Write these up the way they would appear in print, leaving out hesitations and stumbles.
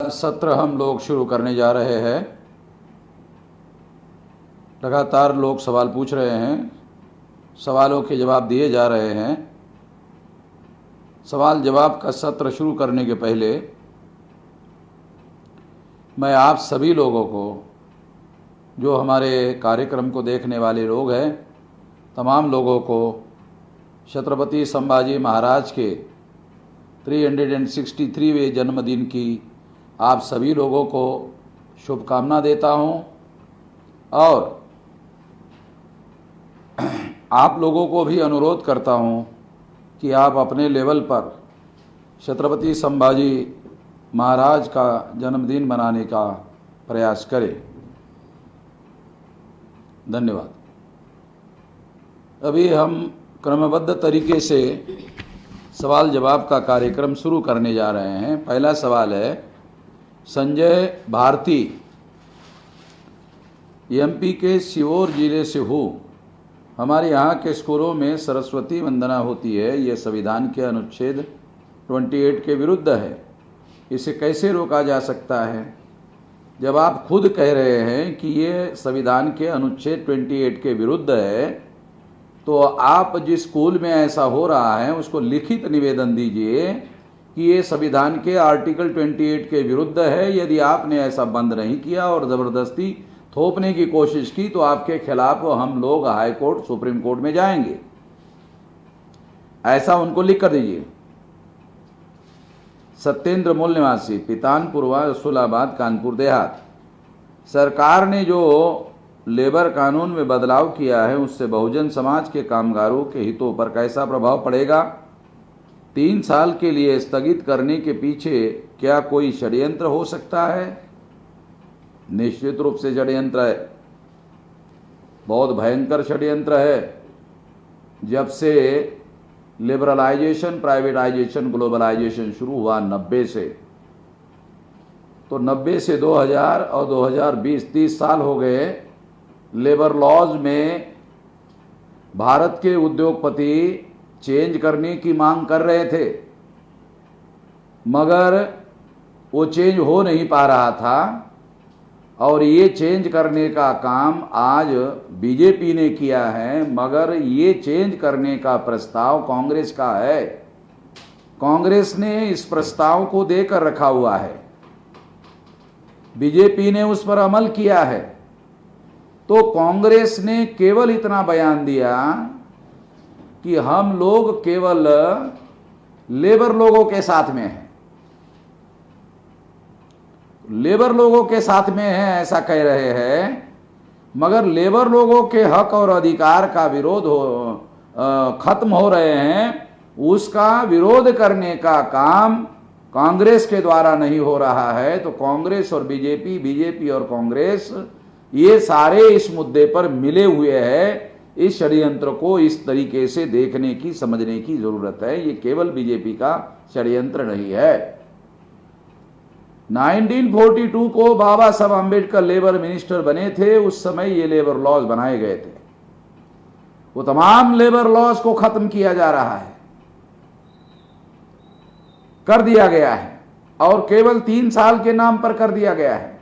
सत्र हम लोग शुरू करने जा रहे हैं। लगातार लोग सवाल पूछ रहे हैं, सवालों के जवाब दिए जा रहे हैं। सवाल जवाब का सत्र शुरू करने के पहले मैं आप सभी लोगों को, जो हमारे कार्यक्रम को देखने वाले लोग हैं, तमाम लोगों को छत्रपति संभाजी महाराज के 363वें जन्मदिन की आप सभी लोगों को शुभकामना देता हूं और आप लोगों को भी अनुरोध करता हूं कि आप अपने लेवल पर छत्रपति संभाजी महाराज का जन्मदिन मनाने का प्रयास करें। धन्यवाद। अभी हम क्रमबद्ध तरीके से सवाल जवाब का कार्यक्रम शुरू करने जा रहे हैं। पहला सवाल है संजय भारती, एमपी के सीहोर जिले से हूँ। हमारे यहाँ के स्कूलों में सरस्वती वंदना होती है, यह संविधान के अनुच्छेद 28 के विरुद्ध है। इसे कैसे रोका जा सकता है? जब आप खुद कह रहे हैं कि ये संविधान के अनुच्छेद 28 के विरुद्ध है, तो आप जिस स्कूल में ऐसा हो रहा है उसको लिखित निवेदन दीजिए कि ये संविधान के आर्टिकल 28 के विरुद्ध है। यदि आपने ऐसा बंद नहीं किया और ज़बरदस्ती थोपने की कोशिश की तो आपके खिलाफ हम लोग हाई कोर्ट, सुप्रीम कोर्ट में जाएंगे। ऐसा उनको लिख कर दीजिए। सत्येंद्र मूल निवासी, पितानपुरवा, रसूलाबाद, कानपुर देहात। सरकार ने जो लेबर कानून में बदलाव किया है उससे बहुजन समाज के कामगारों के हितों पर कैसा प्रभाव पड़ेगा? 3 साल के लिए स्थगित करने के पीछे क्या कोई षड्यंत्र हो सकता है? निश्चित रूप से षड्यंत्र है, बहुत भयंकर षड्यंत्र है। जब से लिबरलाइजेशन, प्राइवेटाइजेशन, ग्लोबलाइजेशन शुरू हुआ 90 से, तो 90 से 2000 और 2020 30 साल हो गए। लेबर लॉज में भारत के उद्योगपति चेंज करने की मांग कर रहे थे, मगर वो चेंज हो नहीं पा रहा था। और ये चेंज करने का काम आज बीजेपी ने किया है, मगर ये चेंज करने का प्रस्ताव कांग्रेस का है। कांग्रेस ने इस प्रस्ताव को देकर रखा हुआ है, बीजेपी ने उस पर अमल किया है। तो कांग्रेस ने केवल इतना बयान दिया कि हम लोग केवल लेबर लोगों के साथ में हैं, लेबर लोगों के साथ में हैं ऐसा कह रहे हैं, मगर लेबर लोगों के हक और अधिकार का विरोध खत्म हो रहे हैं, उसका विरोध करने का काम कांग्रेस के द्वारा नहीं हो रहा है। तो कांग्रेस और बीजेपी, बीजेपी और कांग्रेस, ये सारे इस मुद्दे पर मिले हुए हैं। इस षड्यंत्र को इस तरीके से देखने की, समझने की जरूरत है। ये केवल बीजेपी का षड्यंत्र नहीं है। 1942 को बाबा साहब अम्बेडकर लेबर मिनिस्टर बने थे, उस समय ये लेबर लॉज बनाए गए थे। वो तमाम लेबर लॉज को खत्म किया जा रहा है, कर दिया गया है, और केवल 3 साल के नाम पर कर दिया गया है।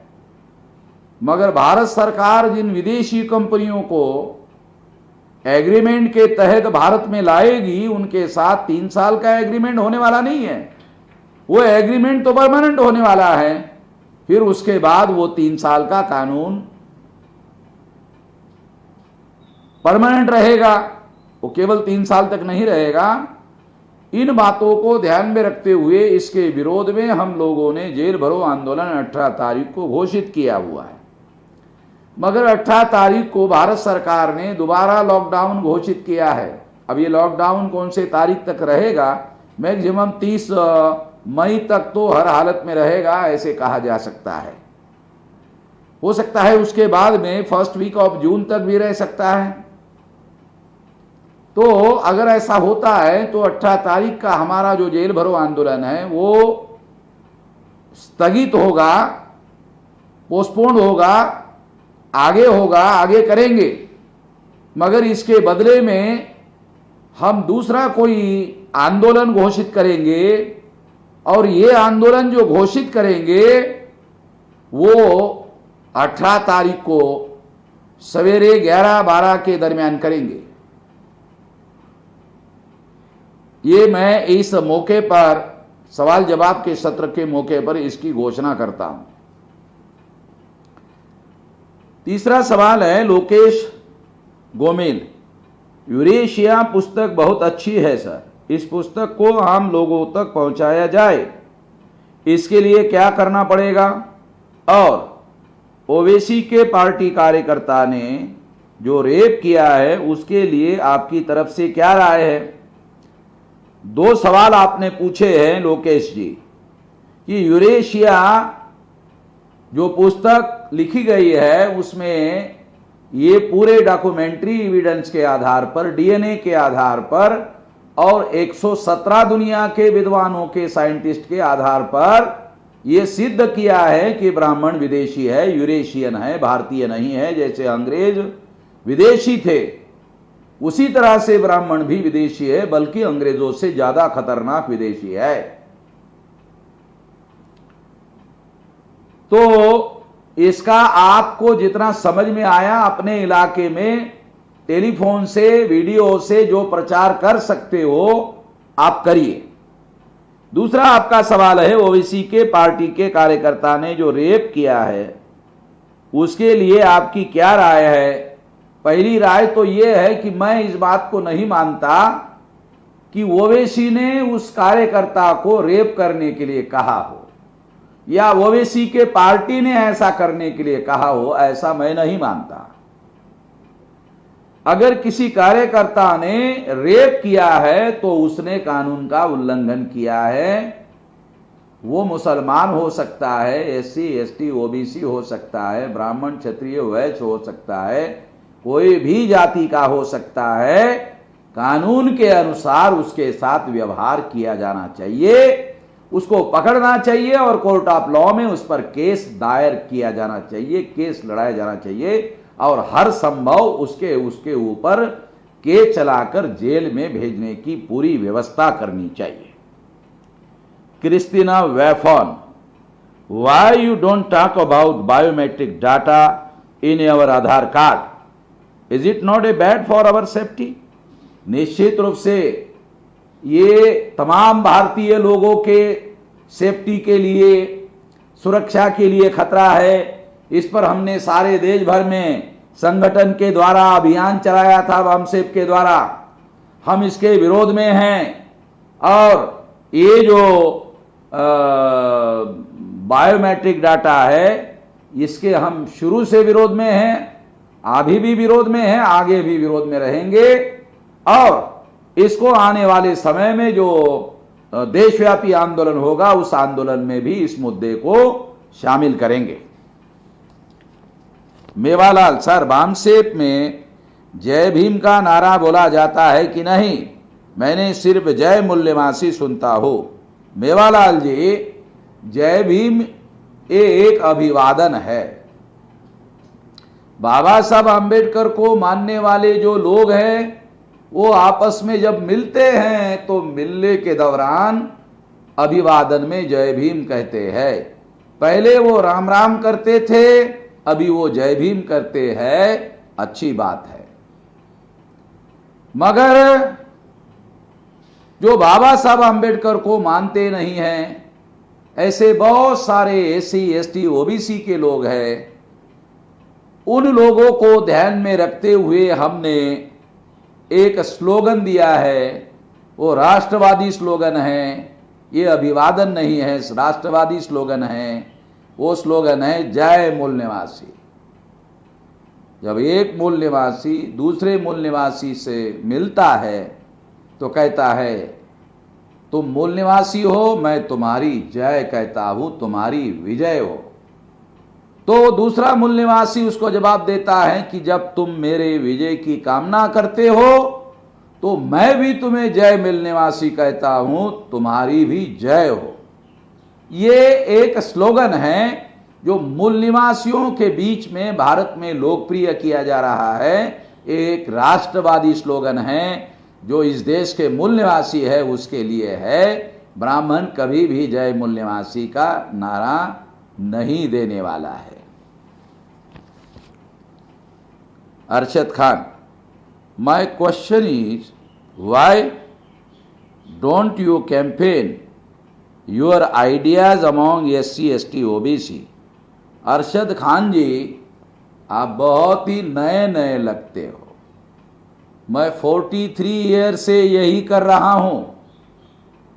मगर भारत सरकार जिन विदेशी कंपनियों को एग्रीमेंट के तहत भारत में लाएगी, उनके साथ 3 साल का एग्रीमेंट होने वाला नहीं है। वो एग्रीमेंट तो परमानेंट होने वाला है। फिर उसके बाद वो 3 साल का कानून परमानेंट रहेगा, वो केवल 3 साल तक नहीं रहेगा। इन बातों को ध्यान में रखते हुए इसके विरोध में हम लोगों ने जेल भरो आंदोलन 18 तारीख को घोषित किया हुआ है। मगर 18 तारीख को भारत सरकार ने दोबारा लॉकडाउन घोषित किया है। अब ये लॉकडाउन कौन से तारीख तक रहेगा? मैक्सिमम 30 मई तक तो हर हालत में रहेगा, ऐसे कहा जा सकता है। हो सकता है उसके बाद में फर्स्ट वीक ऑफ जून तक भी रह सकता है। तो अगर ऐसा होता है तो 18 तारीख का हमारा जो जेल भरो आंदोलन है वो स्थगित होगा, पोस्टपोन्ड होगा, आगे होगा, आगे करेंगे। मगर इसके बदले में हम दूसरा कोई आंदोलन घोषित करेंगे और ये आंदोलन जो घोषित करेंगे वो 18 तारीख को सवेरे 11-12 के दरमियान करेंगे। ये मैं इस मौके पर सवाल जवाब के सत्र के मौके पर इसकी घोषणा करता हूं। तीसरा सवाल है लोकेश गोमेल, यूरेशिया पुस्तक बहुत अच्छी है सर, इस पुस्तक को आम लोगों तक पहुंचाया जाए, इसके लिए क्या करना पड़ेगा? और ओवैसी के पार्टी कार्यकर्ता ने जो रेप किया है उसके लिए आपकी तरफ से क्या राय है? 2 सवाल आपने पूछे हैं लोकेश जी कि यूरेशिया जो पुस्तक लिखी गई है उसमें ये पूरे डॉक्यूमेंट्री एविडेंस के आधार पर, डीएनए के आधार पर और 117 दुनिया के विद्वानों के साइंटिस्ट के आधार पर ये सिद्ध किया है कि ब्राह्मण विदेशी है, यूरेशियन है, भारतीय नहीं है। जैसे अंग्रेज विदेशी थे उसी तरह से ब्राह्मण भी विदेशी है, बल्कि अंग्रेजों से ज्यादा खतरनाक विदेशी है। तो इसका आपको जितना समझ में आया अपने इलाके में टेलीफोन से, वीडियो से जो प्रचार कर सकते हो आप करिए। दूसरा आपका सवाल है ओवैसी के पार्टी के कार्यकर्ता ने जो रेप किया है उसके लिए आपकी क्या राय है? पहली राय तो यह है कि मैं इस बात को नहीं मानता कि ओवैसी ने उस कार्यकर्ता को रेप करने के लिए कहा हो या ओवैसी के पार्टी ने ऐसा करने के लिए कहा हो, ऐसा मैं नहीं मानता। अगर किसी कार्यकर्ता ने रेप किया है तो उसने कानून का उल्लंघन किया है। वो मुसलमान हो सकता है, एससी एसटी ओबीसी हो सकता है, ब्राह्मण क्षत्रिय वैश्य हो सकता है, कोई भी जाति का हो सकता है। कानून के अनुसार उसके साथ व्यवहार किया जाना चाहिए, उसको पकड़ना चाहिए और कोर्ट ऑफ लॉ में उस पर केस दायर किया जाना चाहिए, केस लड़ाया जाना चाहिए और हर संभव उसके ऊपर केस चलाकर जेल में भेजने की पूरी व्यवस्था करनी चाहिए। क्रिस्टीना वेफॉन, why you don't talk about biometric data in your Aadhaar card? Is it not a bad for our safety? निश्चित रूप से ये तमाम भारतीय लोगों के सेफ्टी के लिए, सुरक्षा के लिए खतरा है। इस पर हमने सारे देश भर में संगठन के द्वारा अभियान चलाया था, वामसेप के द्वारा। हम इसके विरोध में हैं और ये जो बायोमेट्रिक डाटा है इसके हम शुरू से विरोध में हैं, अभी भी विरोध में हैं, आगे भी विरोध में रहेंगे और इसको आने वाले समय में जो देशव्यापी आंदोलन होगा उस आंदोलन में भी इस मुद्दे को शामिल करेंगे। मेवालाल, सर वामसेप में जय भीम का नारा बोला जाता है कि नहीं? मैंने सिर्फ जय मूल्यवासी सुनता हूं। मेवालाल जी, जय भीम ये एक अभिवादन है। बाबा साहब आम्बेडकर को मानने वाले जो लोग हैं वो आपस में जब मिलते हैं तो मिलने के दौरान अभिवादन में जय भीम कहते हैं। पहले वो राम राम करते थे, अभी वो जय भीम करते हैं, अच्छी बात है। मगर जो बाबा साहब आम्बेडकर को मानते नहीं हैं, ऐसे बहुत सारे एससी एसटी ओबीसी के लोग हैं, उन लोगों को ध्यान में रखते हुए हमने एक स्लोगन दिया है। वो राष्ट्रवादी स्लोगन है, ये अभिवादन नहीं है, राष्ट्रवादी स्लोगन है। वो स्लोगन है जय मूल निवासी। जब एक मूल निवासी दूसरे मूल निवासी से मिलता है तो कहता है तुम मूल निवासी हो, मैं तुम्हारी जय कहता हूं, तुम्हारी विजय हो। तो दूसरा मूल निवासी उसको जवाब देता है कि जब तुम मेरे विजय की कामना करते हो तो मैं भी तुम्हें जय मूल निवासी कहता हूं, तुम्हारी भी जय हो। ये एक स्लोगन है जो मूल निवासियों के बीच में भारत में लोकप्रिय किया जा रहा है। एक राष्ट्रवादी स्लोगन है जो इस देश के मूल निवासी है उसके लिए है। ब्राह्मण कभी भी जय मूल निवासी का नारा नहीं देने वाला है। Arshad Khan, my question is why don't you campaign your ideas among SC ST OBC। Arshad Khan ji, आप बहुत ही नए नए लगते हो। मैं 43 ईयर से यही कर रहा हूं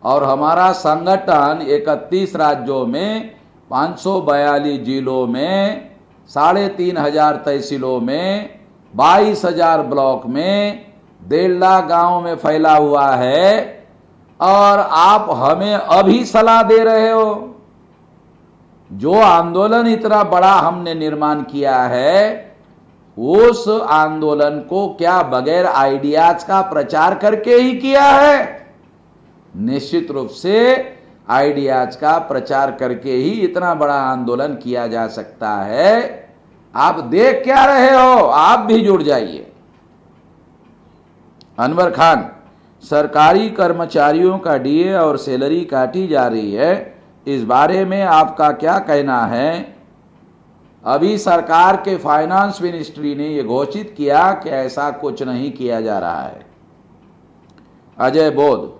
और हमारा संगठन 31 राज्यों में 542 जिलों में 3500 तहसीलों में 22,000 ब्लॉक में 1.5 लाख गांव में फैला हुआ है। और आप हमें अभी सलाह दे रहे हो। जो आंदोलन इतना बड़ा हमने निर्माण किया है, उस आंदोलन को क्या बगैर आइडियाज का प्रचार करके ही किया है? निश्चित रूप से आइडियाज का प्रचार करके ही इतना बड़ा आंदोलन किया जा सकता है। आप देख क्या रहे हो? आप भी जुड़ जाइए। अनवर खान, सरकारी कर्मचारियों का DA और सैलरी काटी जा रही है, इस बारे में आपका क्या कहना है? अभी सरकार के फाइनेंस मिनिस्ट्री ने यह घोषित किया कि ऐसा कुछ नहीं किया जा रहा है। Ajay Bodh,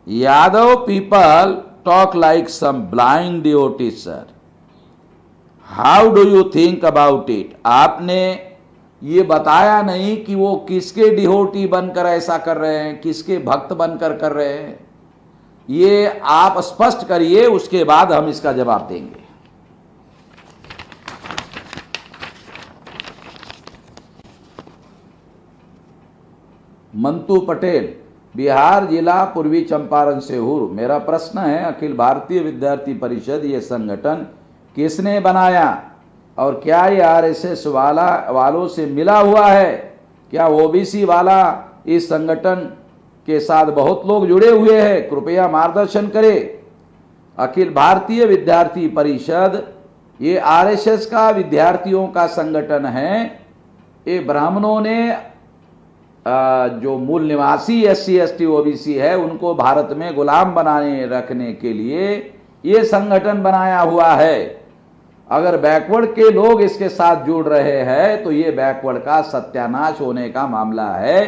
Yadav people talk like some blind devotee sir, how do you think about it. आपने ये बताया नहीं कि वो किसके डिवोटी बनकर ऐसा कर रहे हैं, किसके भक्त बनकर कर रहे हैं। ये आप स्पष्ट करिए, उसके बाद हम इसका जवाब देंगे। मंतू पटेल, बिहार जिला पूर्वी चंपारण से हूँ। मेरा प्रश्न है, अखिल भारतीय विद्यार्थी परिषद ये संगठन किसने बनाया और क्या ये RSS वालों से मिला हुआ है? क्या OBC वाला इस संगठन के साथ बहुत लोग जुड़े हुए हैं? कृपया मार्गदर्शन करें। अखिल भारतीय विद्यार्थी परिषद ये RSS का विद्यार्थियों का संगठन है। ये ब्राह्मणों ने जो मूल निवासी SC ST OBC है उनको भारत में गुलाम बनाने रखने के लिए ये संगठन बनाया हुआ है। अगर बैकवर्ड के लोग इसके साथ जुड़ रहे हैं तो ये बैकवर्ड का सत्यानाश होने का मामला है।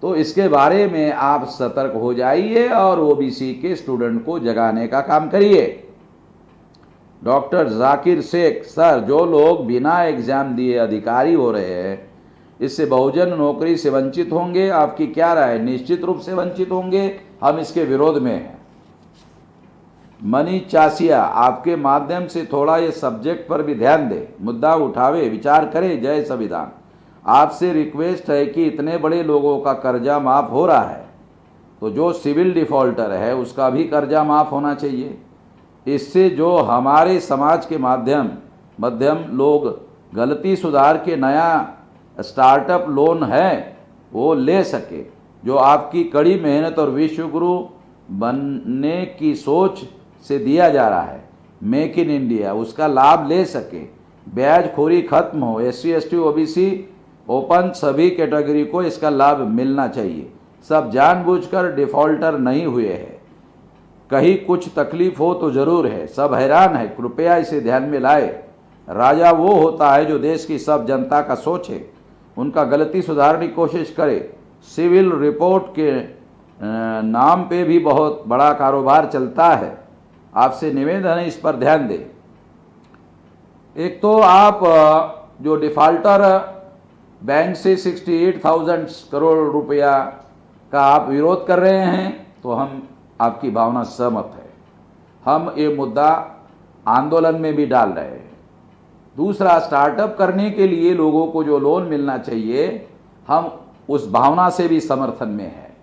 तो इसके बारे में आप सतर्क हो जाइए और OBC के स्टूडेंट को जगाने का काम करिए। डॉक्टर जाकिर शेख, सर जो लोग बिना एग्जाम दिए अधिकारी हो रहे हैं, इससे बहुजन नौकरी से वंचित होंगे। आपकी क्या राय? निश्चित रूप से वंचित होंगे, हम इसके विरोध में हैं। मनी चासिया, आपके माध्यम से थोड़ा ये सब्जेक्ट पर भी ध्यान दे, मुद्दा उठावे, विचार करें। जय संविधान। आपसे रिक्वेस्ट है कि इतने बड़े लोगों का कर्जा माफ हो रहा है तो जो सिविल डिफॉल्टर है उसका भी कर्जा माफ होना चाहिए। इससे जो हमारे समाज के मध्यम लोग गलती सुधार के नया स्टार्टअप लोन है वो ले सके, जो आपकी कड़ी मेहनत और विश्वगुरु बनने की सोच से दिया जा रहा है, मेक इन इंडिया, उसका लाभ ले सके। ब्याजखोरी खत्म हो, SC ST OBC ओपन सभी कैटेगरी को इसका लाभ मिलना चाहिए। सब जानबूझकर डिफॉल्टर नहीं हुए हैं, कहीं कुछ तकलीफ हो तो जरूर है, सब हैरान है, कृपया इसे ध्यान में लाए। राजा वो होता है जो देश की सब जनता का सोचे, उनका गलती सुधारने की कोशिश करे। सिविल रिपोर्ट के नाम पे भी बहुत बड़ा कारोबार चलता है, आपसे निवेदन है इस पर ध्यान दें। एक तो आप जो डिफॉल्टर बैंक से 68,000 करोड़ रुपया का आप विरोध कर रहे हैं, तो हम आपकी भावना सहमत है, हम ये मुद्दा आंदोलन में भी डाल रहे हैं। दूसरा, स्टार्टअप करने के लिए लोगों को जो लोन मिलना चाहिए, हम उस भावना से भी समर्थन में है,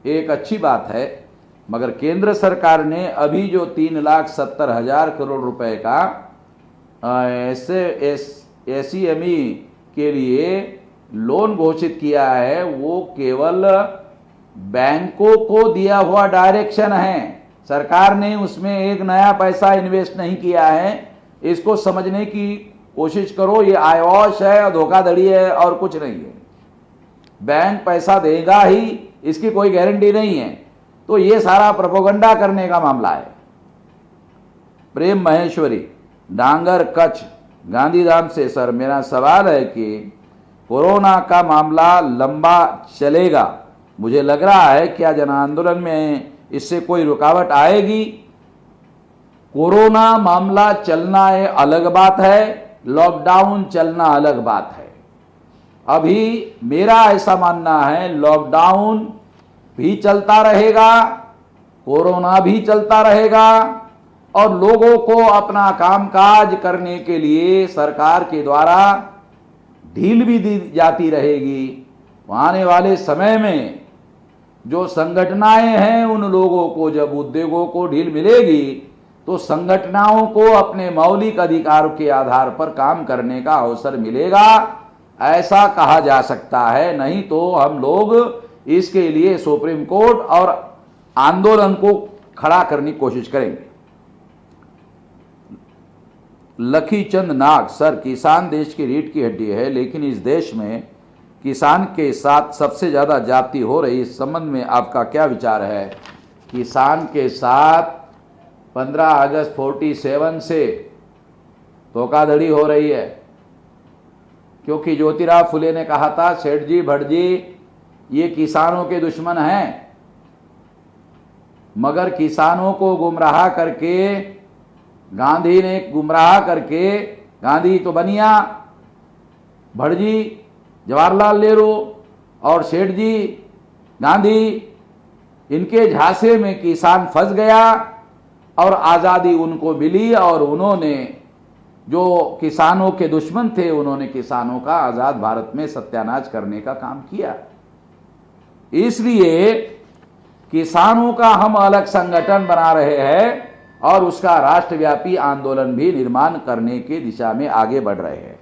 एक अच्छी बात है। मगर केंद्र सरकार ने अभी जो 3,70,000 करोड़ रुपए का SEME के लिए लोन घोषित किया है, वो केवल बैंकों को दिया हुआ डायरेक्शन है, सरकार ने उसमें एक नया पैसा इन्वेस्ट नहीं किया है। इसको समझने की कोशिश करो, ये आयवॉश है, धोखाधड़ी है और कुछ नहीं है। बैंक पैसा देगा ही, इसकी कोई गारंटी नहीं है। तो ये सारा प्रोपोगंडा करने का मामला है। प्रेम महेश्वरी, डांगर, कच्छ, गांधीधाम से, सर मेरा सवाल है कि कोरोना का मामला लंबा चलेगा, मुझे लग रहा है क्या जन आंदोलन में इससे कोई रुकावट आएगी? कोरोना मामला चलना है अलग बात है, लॉकडाउन चलना अलग बात है। अभी मेरा ऐसा मानना है लॉकडाउन भी चलता रहेगा, कोरोना भी चलता रहेगा, और लोगों को अपना कामकाज करने के लिए सरकार के द्वारा ढील भी दी जाती रहेगी। आने वाले समय में जो संगठनाएं हैं उन लोगों को जब उद्योगों को ढील मिलेगी तो संगठनाओं को अपने मौलिक अधिकारों के आधार पर काम करने का अवसर मिलेगा, ऐसा कहा जा सकता है। नहीं तो हम लोग इसके लिए सुप्रीम कोर्ट और आंदोलन को खड़ा करने की कोशिश करेंगे। लखीचंद नाग, सर किसान देश की रीढ़ की हड्डी है, लेकिन इस देश में किसान के साथ सबसे ज़्यादा जाति हो रही, इस संबंध में आपका क्या विचार है? किसान के साथ 15 अगस्त 47 से धोखाधड़ी हो रही है, क्योंकि ज्योतिराव फुले ने कहा था सेठ जी भट्ट जी ये किसानों के दुश्मन हैं, मगर किसानों को गुमराह करके गांधी ने गुमराह करके, गांधी तो बनिया, भट्ट जी जवाहरलाल नेहरू और सेठ जी गांधी, इनके झांसे में किसान फंस गया और आज़ादी उनको मिली, और उन्होंने जो किसानों के दुश्मन थे उन्होंने किसानों का आज़ाद भारत में सत्यानाश करने का काम किया। इसलिए किसानों का हम अलग संगठन बना रहे हैं और उसका राष्ट्रव्यापी आंदोलन भी निर्माण करने की दिशा में आगे बढ़ रहे हैं।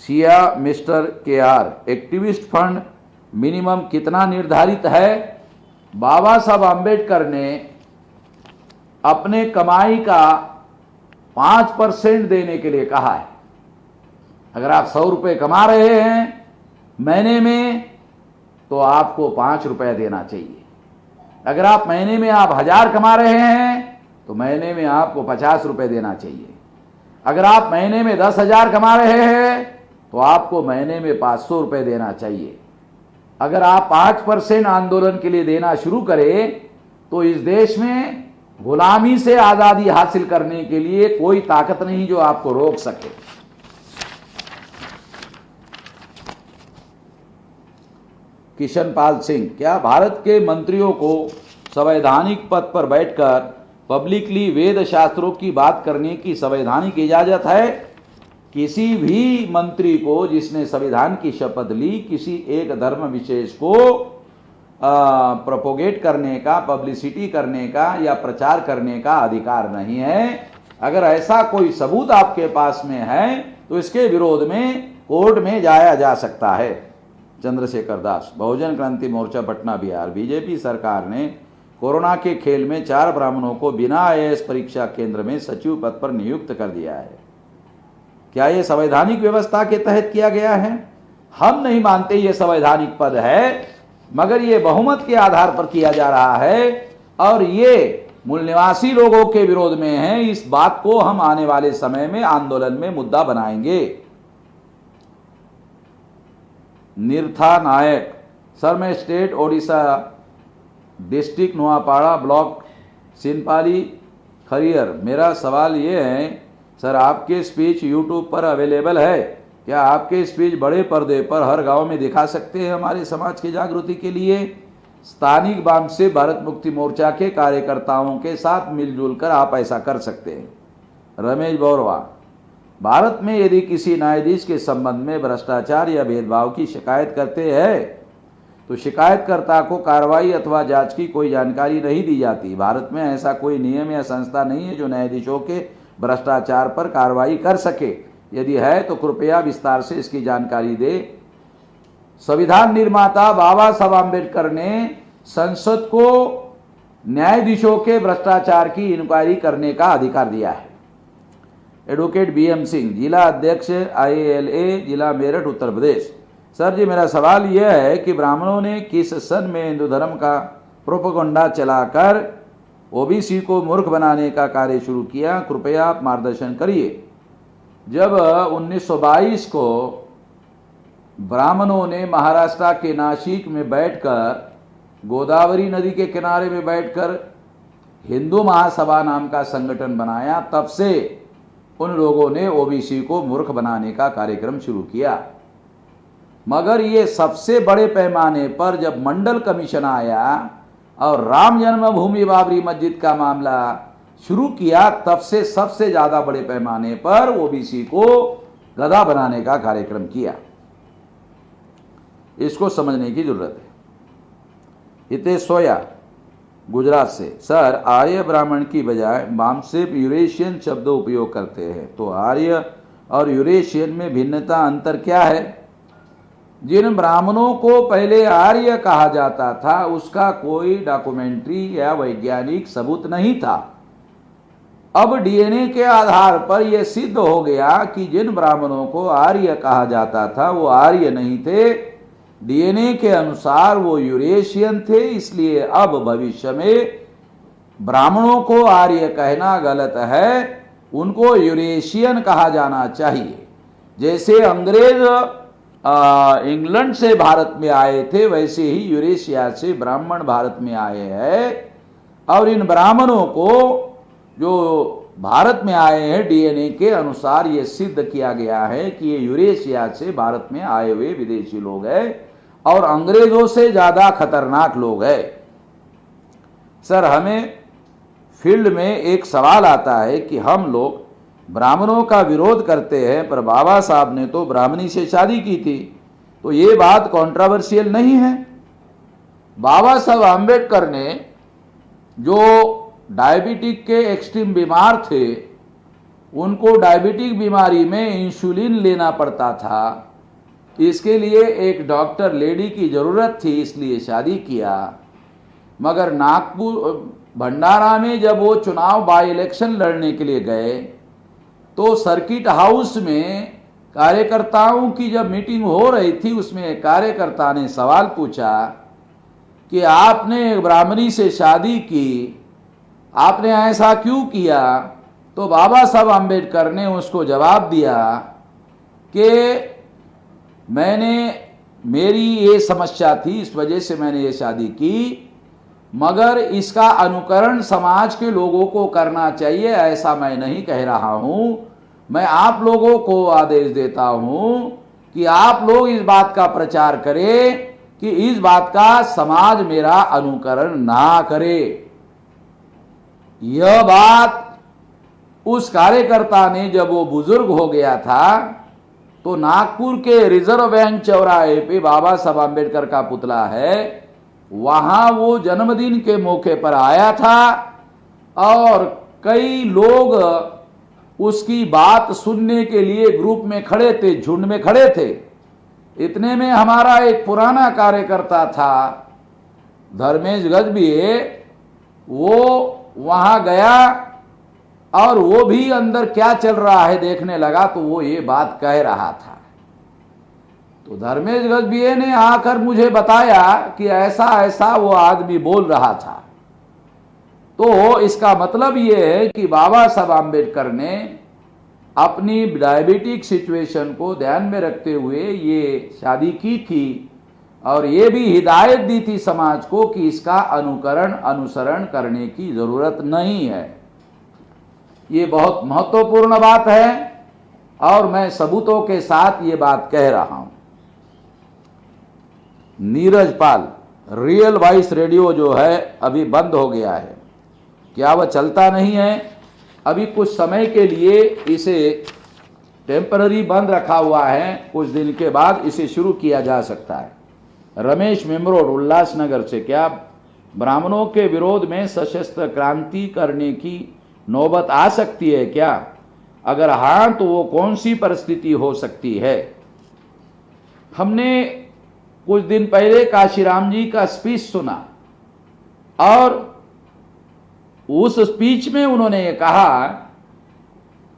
Siya mister KR, activist fund minimum कितना निर्धारित है? बाबा साहब आम्बेडकर ने अपने कमाई का 5% देने के लिए कहा है। अगर आप 100 रुपये कमा रहे हैं महीने में तो आपको 5 रुपये देना चाहिए। अगर आप महीने में आप 1000 कमा रहे हैं तो महीने में आपको 50 रुपये देना चाहिए। अगर आप महीने में 10,000 कमा रहे हैं तो आपको महीने में 500 रुपये देना चाहिए। अगर आप 5% आंदोलन के लिए देना शुरू करें तो इस देश में गुलामी से आज़ादी हासिल करने के लिए कोई ताकत नहीं जो आपको रोक सके। किशन पाल सिंह, क्या भारत के मंत्रियों को संवैधानिक पद पर बैठकर पब्लिकली वेद शास्त्रों की बात करने की संवैधानिक इजाजत है? किसी भी मंत्री को जिसने संविधान की शपथ ली किसी एक धर्म विशेष को प्रोपोगेट करने का, पब्लिसिटी करने का या प्रचार करने का अधिकार नहीं है। अगर ऐसा कोई सबूत आपके पास में है तो इसके विरोध में कोर्ट में जाया जा सकता है। चंद्रशेखर दास, बहुजन क्रांति मोर्चा पटना बिहार, बीजेपी सरकार ने कोरोना के खेल में 4 ब्राह्मणों को बिना IAS परीक्षा केंद्र में सचिव पद पर नियुक्त कर दिया है। क्या यह संवैधानिक व्यवस्था के तहत किया गया है? हम नहीं मानते ये संवैधानिक पद है, मगर ये बहुमत के आधार पर किया जा रहा है और ये मूल निवासी लोगों के विरोध में है। इस बात को हम आने वाले समय में आंदोलन में मुद्दा बनाएंगे। निर्था नायक, सर मैं state Odisha district Nuapada block Sinapali Khariar, मेरा सवाल ये है सर आपके स्पीच यूट्यूब पर अवेलेबल है, क्या आपके स्पीच बड़े पर्दे पर हर गांव में दिखा सकते हैं हमारे समाज की जागृति के लिए? स्थानिक बाम से भारत मुक्ति मोर्चा के कार्यकर्ताओं के साथ मिलजुल कर आप ऐसा कर सकते हैं। रमेश बोरवा, भारत में यदि किसी न्यायाधीश के संबंध में भ्रष्टाचार या भेदभाव की शिकायत करते हैं तो शिकायतकर्ता को कार्रवाई अथवा जांच की कोई जानकारी नहीं दी जाती। भारत में ऐसा कोई नियम या संस्था नहीं है जो न्यायाधीशों के भ्रष्टाचार पर कार्रवाई कर सके। यदि है तो कृपया विस्तार से इसकी जानकारी दे। संविधान निर्माता बाबा साहब आम्बेडकर ने संसद को न्यायाधीशों के भ्रष्टाचार की इंक्वायरी करने का अधिकार दिया है। एडवोकेट BM सिंह, जिला अध्यक्ष IALA जिला मेरठ उत्तर प्रदेश, सर जी, मेरा सवाल यह है कि ब्राह्मणों ने किस सन में हिंदू धर्म का प्रोपेगेंडा चलाकर ओबीसी को मूर्ख बनाने का कार्य शुरू किया? कृपया आप मार्गदर्शन करिए। जब 1922 को ब्राह्मणों ने महाराष्ट्र के नासिक में बैठकर, गोदावरी नदी के किनारे में बैठकर हिंदू महासभा नाम का संगठन बनाया, तब से उन लोगों ने ओबीसी को मूर्ख बनाने का कार्यक्रम शुरू किया। मगर ये सबसे बड़े पैमाने पर जब मंडल कमीशन आया और राम जन्मभूमि बाबरी मस्जिद का मामला शुरू किया, तब से सबसे ज्यादा बड़े पैमाने पर ओबीसी को गधा बनाने का कार्यक्रम किया। इसको समझने की जरूरत है। हितेश सोया गुजरात से, सर आर्य ब्राह्मण की बजाय मामसेप यूरेशियन शब्द उपयोग करते हैं, तो आर्य और यूरेशियन में भिन्नता अंतर क्या है? जिन ब्राह्मणों को पहले आर्य कहा जाता था उसका कोई डॉक्यूमेंट्री या वैज्ञानिक सबूत नहीं था। अब डीएनए के आधार पर यह सिद्ध हो गया कि जिन ब्राह्मणों को आर्य कहा जाता था वो आर्य नहीं थे, डीएनए के अनुसार वो यूरेशियन थे। इसलिए अब भविष्य में ब्राह्मणों को आर्य कहना गलत है, उनको यूरेशियन कहा जाना चाहिए। जैसे अंग्रेज इंग्लैंड से भारत में आए थे, वैसे ही यूरेशिया से ब्राह्मण भारत में आए हैं। और इन ब्राह्मणों को जो भारत में आए हैं, डीएनए के अनुसार ये सिद्ध किया गया है कि ये यूरेशिया से भारत में आए हुए विदेशी लोग हैं और अंग्रेजों से ज्यादा खतरनाक लोग हैं। सर, हमें फील्ड में एक सवाल आता है कि हम लोग ब्राह्मणों का विरोध करते हैं, पर बाबा साहब ने तो ब्राह्मणी से शादी की थी, तो ये बात कंट्रोवर्शियल नहीं है। बाबा साहब आम्बेडकर ने जो डायबिटिक के एक्सट्रीम बीमार थे, उनको डायबिटिक बीमारी में इंसुलिन लेना पड़ता था, इसके लिए एक डॉक्टर लेडी की जरूरत थी, इसलिए शादी किया। मगर नागपुर भंडारा में जब वो चुनाव बाई इलेक्शन लड़ने के लिए गए तो सर्किट हाउस में कार्यकर्ताओं की जब मीटिंग हो रही थी, उसमें एक कार्यकर्ता ने सवाल पूछा कि आपने ब्राह्मणी से शादी की, आपने ऐसा क्यों किया? तो बाबा साहब आम्बेडकर ने उसको जवाब दिया कि मेरी ये समस्या थी, इस वजह से मैंने ये शादी की, मगर इसका अनुकरण समाज के लोगों को करना चाहिए, ऐसा मैं नहीं कह रहा हूं। मैं आप लोगों को आदेश देता हूं कि आप लोग इस बात का प्रचार करें कि इस बात का समाज मेरा अनुकरण ना करे। यह बात उस कार्यकर्ता ने, जब वो बुजुर्ग हो गया था, तो नागपुर के रिजर्व बैंक चौराहे पे बाबा साहब आम्बेडकर का पुतला है, वहां वो जन्मदिन के मौके पर आया था और कई लोग उसकी बात सुनने के लिए ग्रुप में खड़े थे, झुंड में खड़े थे। इतने में हमारा एक पुराना कार्यकर्ता था धर्मेश गजबीये, वो वहां गया और वो भी अंदर क्या चल रहा है देखने लगा, तो वो ये बात कह रहा था। तो धर्मेश गजबीये ने आकर मुझे बताया कि ऐसा ऐसा वो आदमी बोल रहा था। तो इसका मतलब ये है कि बाबा साहब आम्बेडकर ने अपनी डायबिटिक सिचुएशन को ध्यान में रखते हुए ये शादी की थी और ये भी हिदायत दी थी समाज को कि इसका अनुसरण करने की जरूरत नहीं है। ये बहुत महत्वपूर्ण बात है और मैं सबूतों के साथ ये बात कह रहा हूं। नीरज पाल, रियल वॉइस रेडियो जो है अभी बंद हो गया है, क्या वह चलता नहीं है? अभी कुछ समय के लिए इसे टेम्पररी बंद रखा हुआ है, कुछ दिन के बाद इसे शुरू किया जा सकता है। रमेश मेमरोड उल्लासनगर से, क्या ब्राह्मणों के विरोध में सशस्त्र क्रांति करने की नौबत आ सकती है क्या? अगर हाँ तो वो कौन सी परिस्थिति हो सकती है? हमने कुछ दिन पहले काशीराम जी का स्पीच सुना और उस स्पीच में उन्होंने कहा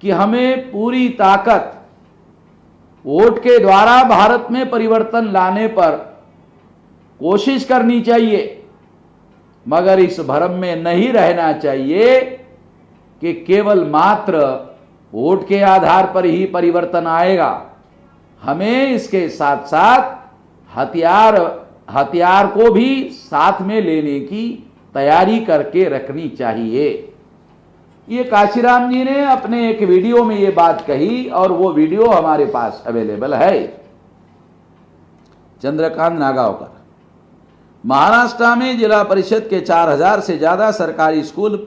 कि हमें पूरी ताकत वोट के द्वारा भारत में परिवर्तन लाने पर कोशिश करनी चाहिए, मगर इस भ्रम में नहीं रहना चाहिए कि केवल मात्र वोट के आधार पर ही परिवर्तन आएगा। हमें इसके साथ साथ हथियार को भी साथ में लेने की तैयारी करके रखनी चाहिए। ये काशीराम जी ने अपने एक वीडियो में ये बात कही और वो वीडियो हमारे पास अवेलेबल है। चंद्रकांत नागावकर, महाराष्ट्र में जिला परिषद के 4000 से ज्यादा सरकारी स्कूल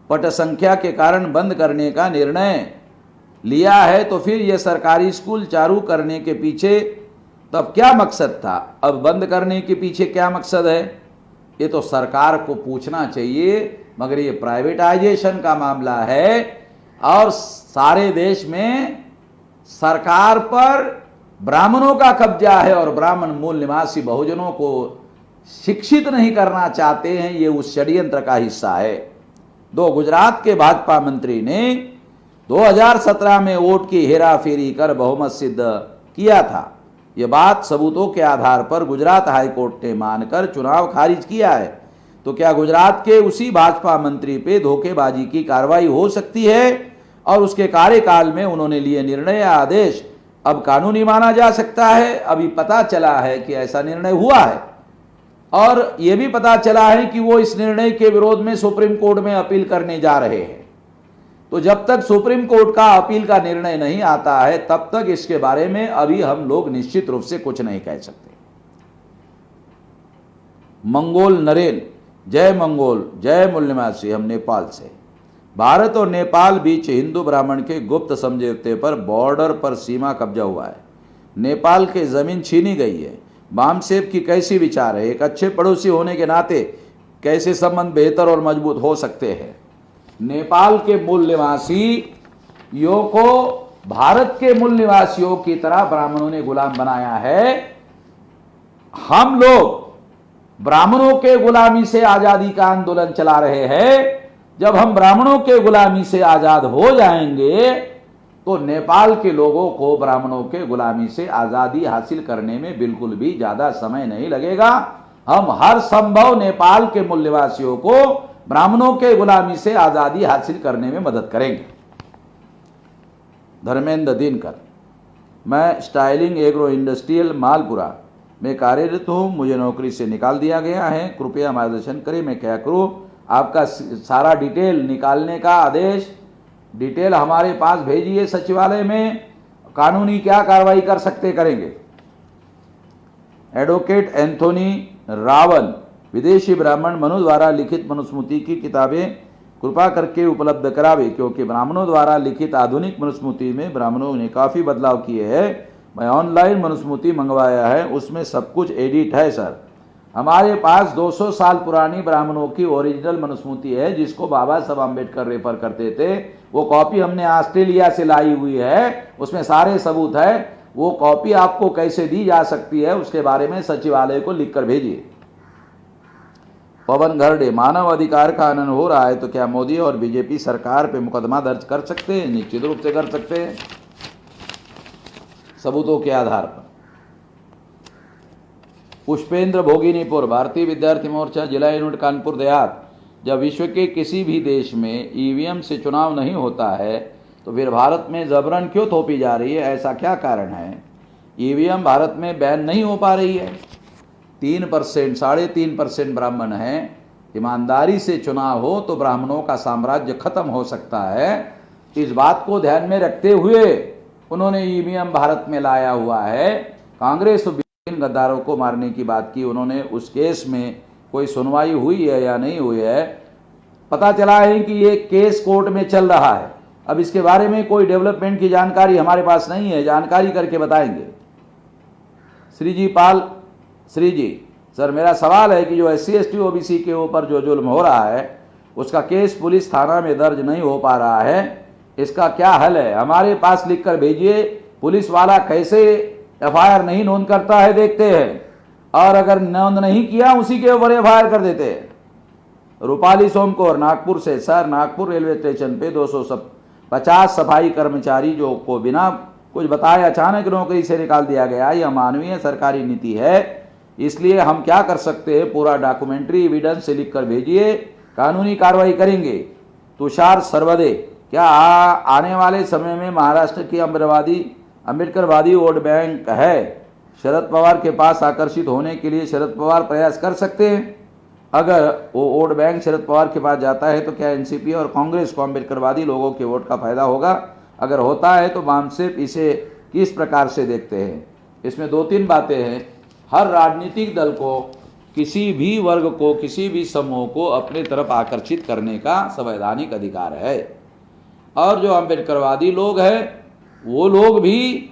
पट संख्या के कारण बंद करने का निर्णय लिया है, तो फिर यह सरकारी स्कूल चालू करने के पीछे तब क्या मकसद था? अब बंद करने के पीछे क्या मकसद है? ये तो सरकार को पूछना चाहिए, मगर ये प्राइवेटाइजेशन का मामला है और सारे देश में सरकार पर ब्राह्मणों का कब्जा है और ब्राह्मण मूल निवासी बहुजनों को शिक्षित नहीं करना चाहते हैं। ये उस षड्यंत्र का हिस्सा है। गुजरात के भाजपा मंत्री ने 2017 में वोट की हेराफेरी कर बहुमत सिद्ध किया था। यह बात सबूतों के आधार पर गुजरात हाईकोर्ट ने मानकर चुनाव खारिज किया है। तो क्या गुजरात के उसी भाजपा मंत्री पे धोखेबाजी की कार्रवाई हो सकती है और उसके कार्यकाल में उन्होंने लिए निर्णय या आदेश अब कानूनी माना जा सकता है? अभी पता चला है कि ऐसा निर्णय हुआ है और यह भी पता चला है कि वो इस निर्णय के विरोध में सुप्रीम कोर्ट में अपील करने जा रहे हैं। तो जब तक सुप्रीम कोर्ट का अपील का निर्णय नहीं आता है तब तक इसके बारे में अभी हम लोग निश्चित रूप से कुछ नहीं कह सकते। मंगोल नरेन, जय मंगोल, जय मूल निवासी, हम नेपाल से। भारत और नेपाल बीच हिंदू ब्राह्मण के गुप्त समझौते पर बॉर्डर पर सीमा कब्जा हुआ है। नेपाल के जमीन छीनी गई है। बामसेब की कैसी विचार है? एक अच्छे पड़ोसी होने के नाते कैसे संबंध बेहतर और मजबूत हो सकते हैं? नेपाल के मूल निवासियों को भारत के मूल निवासियों की तरह ब्राह्मणों ने गुलाम बनाया है। हम लोग ब्राह्मणों के गुलामी से आजादी का आंदोलन चला रहे हैं। जब हम ब्राह्मणों के गुलामी से आजाद हो जाएंगे तो नेपाल के लोगों को ब्राह्मणों के गुलामी से आजादी हासिल करने में बिल्कुल भी ज्यादा समय नहीं लगेगा। हम हर संभव नेपाल के मूल निवासियों को ब्राह्मणों के गुलामी से आजादी हासिल करने में मदद करेंगे। धर्मेंद्र दिनकर, मैं स्टाइलिंग एग्रो इंडस्ट्रियल मालपुरा में कार्यरत हूँ। मुझे नौकरी से निकाल दिया गया है, कृपया मार्गदर्शन करें, मैं क्या करूँ? आपका सारा डिटेल निकालने का आदेश डिटेल हमारे पास भेजिए सचिवालय में। कानूनी क्या कार्रवाई कर सकते करेंगे। एडवोकेट एंथोनी रावल, विदेशी ब्राह्मण मनु द्वारा लिखित मनुस्मृति की किताबें कृपा करके उपलब्ध करावे, क्योंकि ब्राह्मणों द्वारा लिखित आधुनिक मनुस्मृति में ब्राह्मणों ने काफ़ी बदलाव किए हैं। मैं ऑनलाइन मनुस्मृति मंगवाया है, उसमें सब कुछ एडिट है सर। हमारे पास 200 साल पुरानी ब्राह्मणों की ओरिजिनल मनुस्मृति है जिसको बाबा साहब अम्बेडकर रेफर करते थे। वो कॉपी हमने ऑस्ट्रेलिया से लाई हुई है, उसमें सारे सबूत है। वो कॉपी आपको कैसे दी जा सकती है उसके बारे में सचिवालय को लिखकर भेजिए। पवन घरडे, मानव अधिकार का हनन हो रहा है तो क्या मोदी और बीजेपी सरकार पे मुकदमा दर्ज कर सकते हैं? निश्चित रूप से कर सकते हैं, सबूतों के आधार पर। पुष्पेंद्र भोगिनीपुर, भारतीय विद्यार्थी मोर्चा, जिला यूनिट कानपुर देहात। जब विश्व के किसी भी देश में ईवीएम से चुनाव नहीं होता है तो फिर भारत में जबरन क्यों थोपी जा रही है? ऐसा क्या कारण है? ईवीएम भारत में बैन नहीं हो पा रही है। 3%, 3.5% ब्राह्मण हैं। ईमानदारी से चुनाव हो तो ब्राह्मणों का साम्राज्य खत्म हो सकता है। इस बात को ध्यान में रखते हुए उन्होंने ईवीएम भारत में लाया हुआ है। कांग्रेस गद्दारों को मारने की बात की उन्होंने, उस केस में कोई सुनवाई हुई है या नहीं हुई है? पता चला है कि ये केस कोर्ट में चल रहा है। अब इसके बारे में कोई डेवलपमेंट की जानकारी हमारे पास नहीं है, जानकारी करके बताएंगे। श्रीजी पाल, श्रीजी सर, मेरा सवाल है कि जो SC ST OBC के ऊपर जो जुल्म हो रहा है उसका केस पुलिस थाना में दर्ज नहीं हो पा रहा है, इसका क्या हल है? हमारे पास लिखकर भेजिए। पुलिस वाला कैसे FIR नहीं नोंद करता है देखते हैं, और अगर नोंद नहीं किया उसी के ऊपर FIR कर देते हैं। रूपाली सोमकोर, नागपुर से, सर नागपुर रेलवे स्टेशन पे 250 सफाई कर्मचारी जो को बिना कुछ बताए अचानक नौकरी से निकाल दिया गया, यह मानवीय सरकारी नीति है। इसलिए हम क्या कर सकते हैं, पूरा डॉक्यूमेंट्री एविडेंस से लिख कर भेजिए, कानूनी कार्रवाई करेंगे। तुषार सरवदे, क्या आने वाले समय में महाराष्ट्र की अम्बेडकरवादी वोट बैंक है, शरद पवार के पास आकर्षित होने के लिए शरद पवार प्रयास कर सकते हैं? अगर वो वोट बैंक शरद पवार के पास जाता है तो क्या एनसीपी और कांग्रेस को अम्बेडकरवादी लोगों के वोट का फायदा होगा? अगर होता है तो बामसेफ इसे किस प्रकार से देखते हैं? इसमें 2-3 बातें हैं। हर राजनीतिक दल को, किसी भी वर्ग को, किसी भी समूह को अपने तरफ आकर्षित करने का संवैधानिक अधिकार है। और जो अम्बेडकरवादी लोग हैं वो लोग भी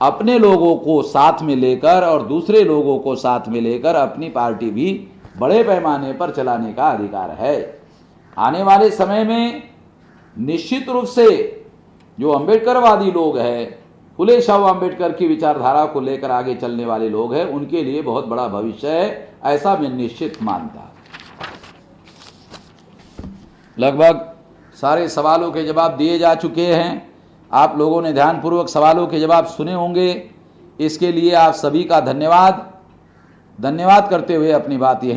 अपने लोगों को साथ में लेकर और दूसरे लोगों को साथ में लेकर अपनी पार्टी भी बड़े पैमाने पर चलाने का अधिकार है। आने वाले समय में निश्चित रूप से जो अम्बेडकरवादी लोग हैं, फुले शाह अम्बेडकर की विचारधारा को लेकर आगे चलने वाले लोग हैं, उनके लिए बहुत बड़ा भविष्य है, ऐसा मैं निश्चित मानता। लगभग सारे सवालों के जवाब दिए जा चुके हैं। आप लोगों ने ध्यानपूर्वक सवालों के जवाब सुने होंगे, इसके लिए आप सभी का धन्यवाद करते हुए अपनी बात यह